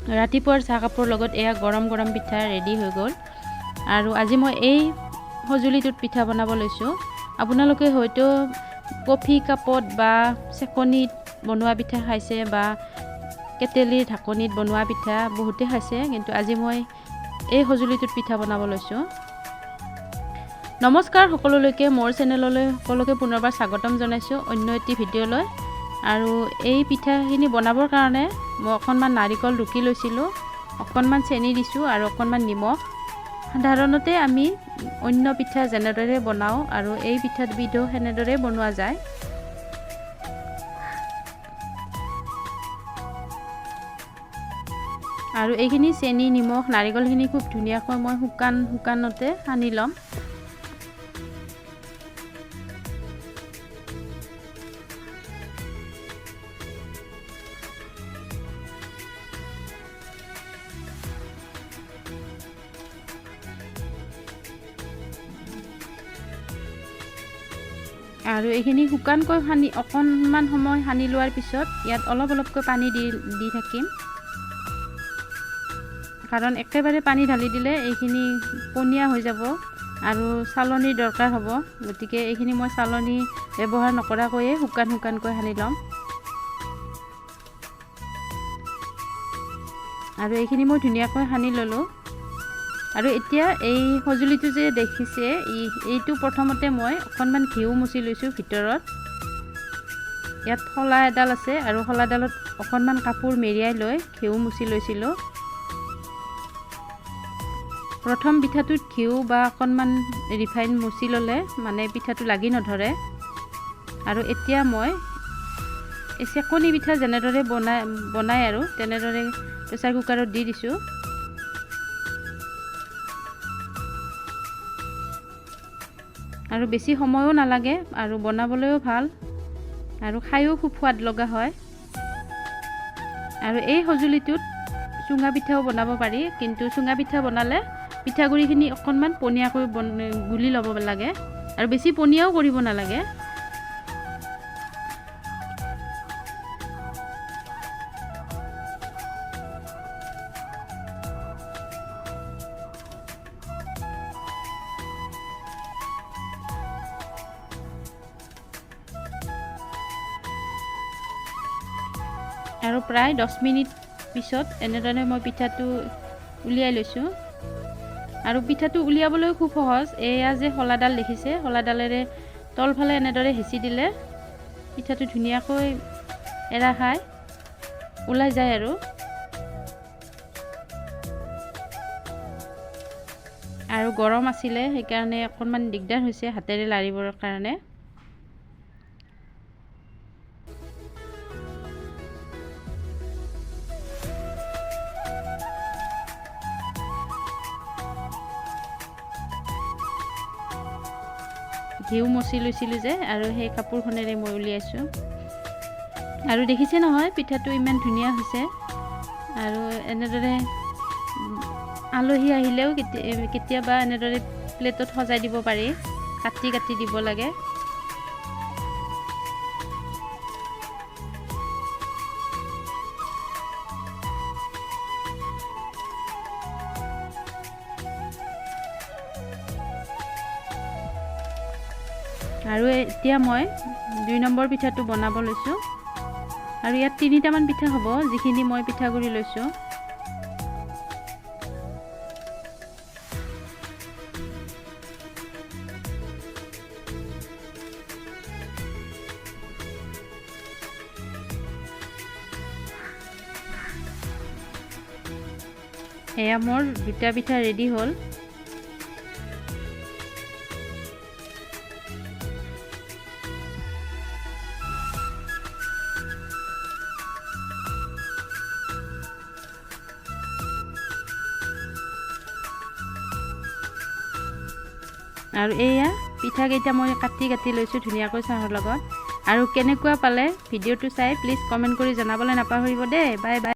ৰাতিপুৱাৰ চাহ কাপৰ লগত এয়া গৰম গৰম পিঠা ৰেডি হৈ গ'ল। আৰু আজি মই এই সঁজুলিটোত পিঠা বনাব লৈছোঁ। আপোনালোকে হয়তো কফি কাপত বা চেকনিত বনোৱা পিঠা খাইছে বা কেটেলিৰ ঢাকনিত বনোৱা পিঠা বহুতে খাইছে, কিন্তু আজি মই এই সঁজুলিটোত পিঠা বনাব লৈছোঁ। নমস্কাৰ সকলোলৈকে, মোৰ চেনেললৈ সকলোকে পুনৰবাৰ স্বাগতম জনাইছোঁ অন্য এটি ভিডিঅ'লৈ। আৰু এই পিঠাখিনি বনাবৰ কাৰণে মই অকণমান নাৰিকল ৰুকি লৈছিলোঁ, অকণমান চেনি দিছোঁ আৰু অকণমান নিমখ। সাধাৰণতে আমি অন্য পিঠা যেনেদৰে বনাওঁ আৰু এই পিঠাবিধো সেনেদৰে বনোৱা যায়। আৰু এইখিনি চেনি নিমখ নাৰিকলখিনি খুব ধুনীয়াকৈ মই শুকানতে সানি ল'ম। আৰু এইখিনি শুকানকৈ সানি অকণমান সময় সানি লোৱাৰ পিছত ইয়াত অলপ অলপকৈ পানী দি থাকিম, কাৰণ একেবাৰে পানী ঢালি দিলে এইখিনি পনীয়া হৈ যাব আৰু চালনীৰ দৰকাৰ হ'ব। গতিকে এইখিনি মই চালনী ব্যৱহাৰ নকৰাকৈয়ে শুকানকৈ সানি ল'ম। আৰু এইখিনি মই ধুনীয়াকৈ সানি ল'লোঁ। আৰু এতিয়া এই সঁজুলিটো যে দেখিছে, এইটো প্ৰথমতে মই অকণমান ঘিউ মুচি লৈছোঁ ভিতৰত। ইয়াত শলা এডাল আছে আৰু শলাডালত অকণমান কাপোৰ মেৰিয়াই লৈ ঘিউ মুচি লৈছিলোঁ। প্ৰথম পিঠাটোত ঘিউ বা অকণমান ৰিফাইন মুচি ল'লে মানে পিঠাটো লাগি নধৰে। আৰু এতিয়া মই এই চেকনি পিঠা যেনেদৰে বনাই আৰু তেনেদৰে প্ৰেছাৰ কুকাৰত দি দিছোঁ। আৰু বেছি সময়ো নালাগে আৰু বনাবলৈও ভাল আৰু খায়ো খুব সোৱাদ লগা হয়। আৰু এই সঁজুলিটোত চুঙা পিঠাও বনাব পাৰি, কিন্তু চুঙা পিঠা বনালে পিঠাগুড়িখিনি অকণমান পনীয়াকৈ গুলি ল'ব লাগে আৰু বেছি পনীয়াও কৰিব নালাগে। আৰু প্ৰায় 10 মিনিট পিছত এনেদৰে মই পিঠাটো উলিয়াই লৈছোঁ। আৰু পিঠাটো উলিয়াবলৈ খুব সহজ। এয়া যে শলাডাল দেখিছে, শলাডালেৰে তলফালে এনেদৰে হেঁচি দিলে পিঠাটো ধুনীয়াকৈ এৰা খাই ওলাই যায়। আৰু গৰম আছিলে সেইকাৰণে অকণমান দিগদাৰ হৈছে হাতেৰে লাৰিবৰ কাৰণে। ঘিউ মচি লৈছিলোঁ যে, আৰু সেই কাপোৰখনেৰে মই উলিয়াইছোঁ। আৰু দেখিছে নহয় পিঠাটো ইমান ধুনীয়া হৈছে। আৰু এনেদৰে আলহী আহিলেও কেতিয়াবা এনেদৰে প্লেটত সজাই দিব পাৰি, কাটি দিব লাগে। আৰু এতিয়া মই 2 নম্বৰ পিঠাটো বনাব লৈছোঁ। আৰু ইয়াত 3টামান পিঠা হ'ব, যিখিনি মই পিঠাগুড়ি লৈছোঁ। এয়া মোৰ 2টা পিঠা ৰেডি হ'ল। আৰু এয়া পিঠাকেইটা মই কাটি লৈছোঁ ধুনীয়াকৈ চাহৰ লগত। আৰু কেনেকুৱা পালে ভিডিঅ'টো চাই প্লিজ কমেণ্ট কৰি জনাবলৈ নাপাহৰিব দেই। Bye bye.